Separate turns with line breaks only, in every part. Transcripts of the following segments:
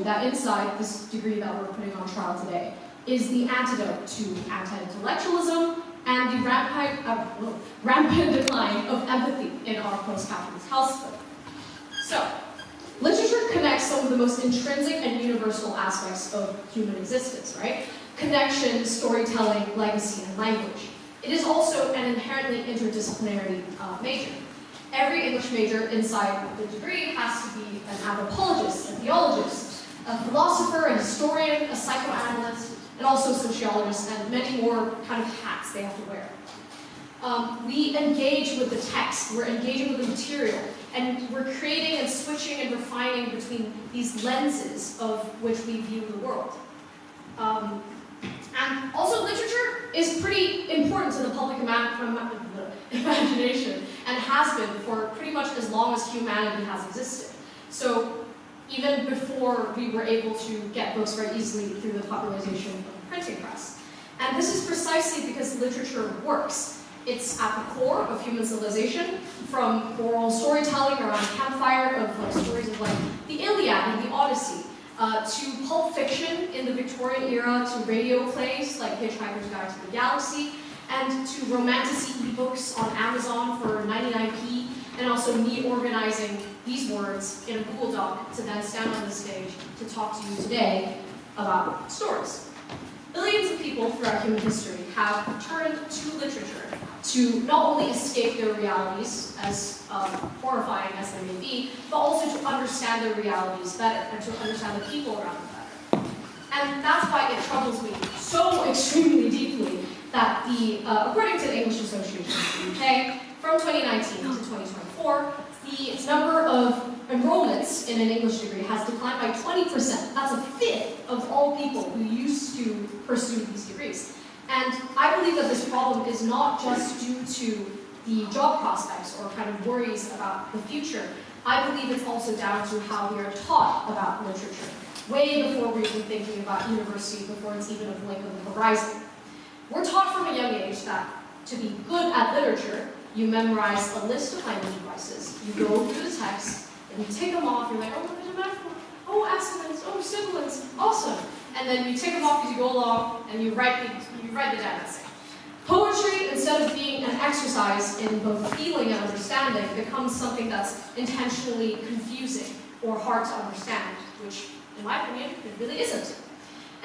you that inside this degree that we're putting on trial today is the antidote to anti-intellectualism and the rampant decline of empathy in our post-capitalist household. So, literature connects some of the most intrinsic and universal aspects of human existence, right? Connection, storytelling, legacy, and language. It is also an inherently interdisciplinary major. Every English major inside the degree has to be an anthropologist, a theologist, a philosopher, a historian, a psychoanalyst, and also sociologists, and many more kind of hats they have to wear. We engage with the text, we're engaging with the material, and we're creating and switching and refining between these lenses of which we view the world. And also literature is pretty important to the public imagination, and has been for pretty much as long as humanity has existed. So even before we were able to get books very easily through the popularization of the printing press. And this is precisely because literature works. It's at the core of human civilization, from oral storytelling around a campfire of stories of like the Iliad and the Odyssey, to pulp fiction in the Victorian era, to radio plays like Hitchhiker's Guide to the Galaxy, and to romantic e-books on Amazon for 99p, and also me organizing these words in a Google Doc to then stand on the stage to talk to you today about stories. Billions of people throughout human history have turned to literature to not only escape their realities, as horrifying as they may be, but also to understand their realities better and to understand the people around them better. And that's why it troubles me so extremely deeply that according to the English Association in the UK, from 2019 to 2024, the number of enrollments in an English degree has declined by 20%. That's a fifth of all people who used to pursue these degrees. And I believe that this problem is not just due to the job prospects or kind of worries about the future. I believe it's also down to how we are taught about literature, way before we're even thinking about university, before it's even a blink of the horizon. We're taught from a young age that to be good at literature, you memorize a list of language devices, you go through the text, and you tick them off, you're like, oh, there's a metaphor, oh, assonance, oh, sibilants, awesome. And then you tick them off as you go along, and you write the damn essay. Poetry, instead of being an exercise in both feeling and understanding, becomes something that's intentionally confusing or hard to understand, which, in my opinion, it really isn't.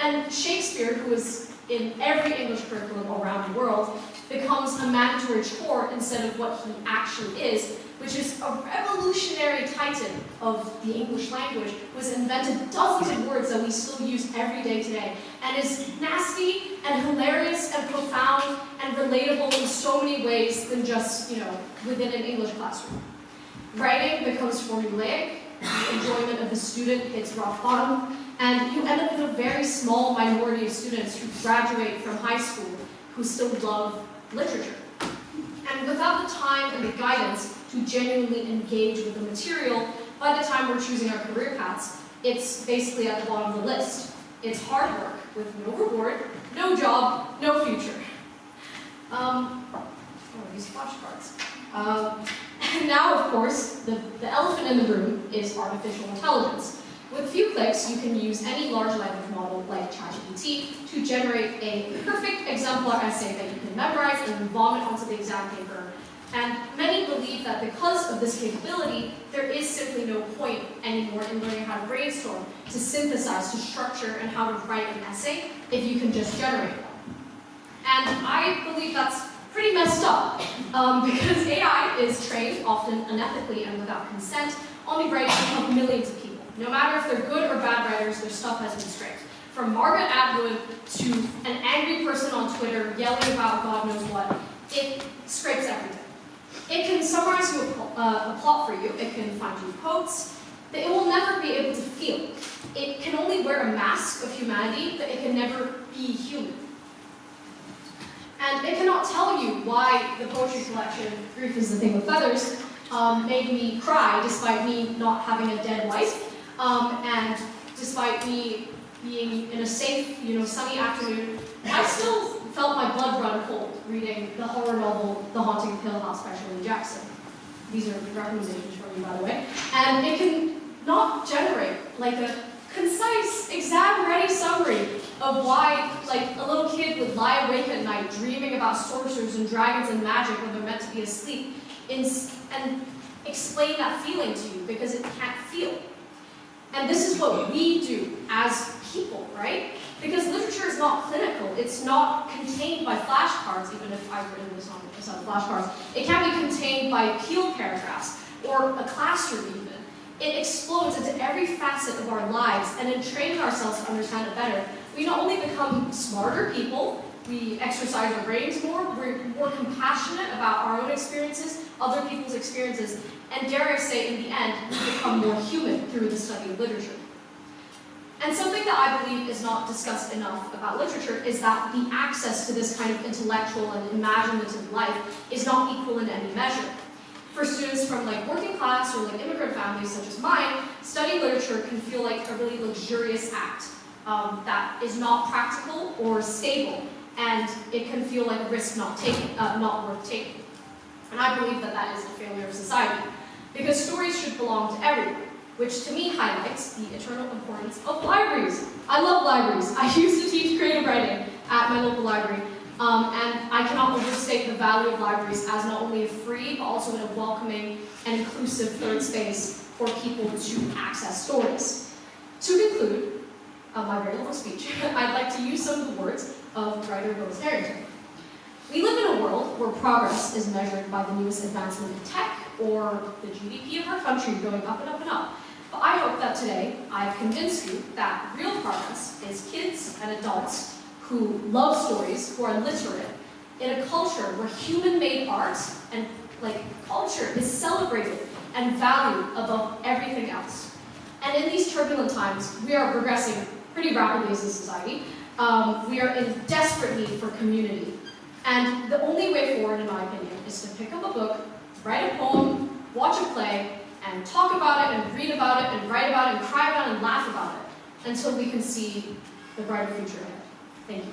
And Shakespeare, who is in every English curriculum around the world, becomes a mandatory chore instead of what he actually is, which is a revolutionary titan of the English language, who has invented dozens of words that we still use every day today, and is nasty and hilarious and profound and relatable in so many ways than just, within an English classroom. Writing becomes formulaic, the enjoyment of the student hits rock bottom, and you end up with a very small minority of students who graduate from high school who still love literature. And without the time and the guidance to genuinely engage with the material, by the time we're choosing our career paths, it's basically at the bottom of the list. It's hard work with no reward, no job, no future. These flashcards. And now, of course, the elephant in the room is artificial intelligence. With a few clicks, you can use any large language model like ChatGPT to generate a perfect exemplar essay that you can memorize and vomit onto the exam paper. And many believe that because of this capability, there is simply no point anymore in learning how to brainstorm, to synthesize, to structure, and how to write an essay if you can just generate one. And I believe that's pretty messed up, because AI is trained, often unethically and without consent, on the writing of millions of people. No matter if they're good or bad writers, their stuff has been scraped. From Margaret Atwood to an angry person on Twitter yelling about God knows what, it scrapes everything. It can summarize you a plot for you, it can find you quotes, but it will never be able to feel. It can only wear a mask of humanity, but it can never be human. And it cannot tell you why the poetry collection, Grief is the Thing with Feathers, made me cry despite me not having a dead wife, and despite me being in a safe, sunny afternoon. I still felt my blood run cold reading the horror novel The Haunting of Hill House by Shirley Jackson. These are recommendations from me, by the way. And it can not generate like a concise, exam-ready summary of why, like, a little kid would lie awake at night dreaming about sorcerers and dragons and magic when they're meant to be asleep, and explain that feeling to you because it can't feel. And this is what we do as people, right? Because literature is not clinical. It's not contained by flashcards, even if I've written this on flashcards. It can't be contained by appeal paragraphs or a classroom even. It explodes into every facet of our lives, and in training ourselves to understand it better, we not only become smarter people, we exercise our brains more, we're more compassionate about our own experiences, other people's experiences, and dare I say, in the end, we become more human through the study of literature. And something that I believe is not discussed enough about literature is that the access to this kind of intellectual and imaginative life is not equal in any measure. For students from like working class or like immigrant families such as mine, studying literature can feel like a really luxurious act that is not practical or stable, and it can feel like a risk not worth taking. And I believe that that is a failure of society, because stories should belong to everyone, which to me highlights the eternal importance of libraries. I love libraries. I used to teach creative writing at my local library, and I cannot overstate the value of libraries as not only a free, but also in a welcoming and inclusive third space for people to access stories. To conclude my very long speech, I'd like to use some of the words of writer Rose Harrington. We live in a world where progress is measured by the newest advancement in tech or the GDP of our country going up and up and up. But I hope that today I've convinced you that real progress is kids and adults who love stories, who are literate, in a culture where human-made art and culture is celebrated and valued above everything else. And in these turbulent times, we are progressing pretty rapidly as a society. We are in desperate need for community. And the only way forward, in my opinion, is to pick up a book, write a poem, watch a play, and talk about it, and read about it, and write about it, and cry about it, and laugh about it, until we can see the brighter future ahead. Thank you.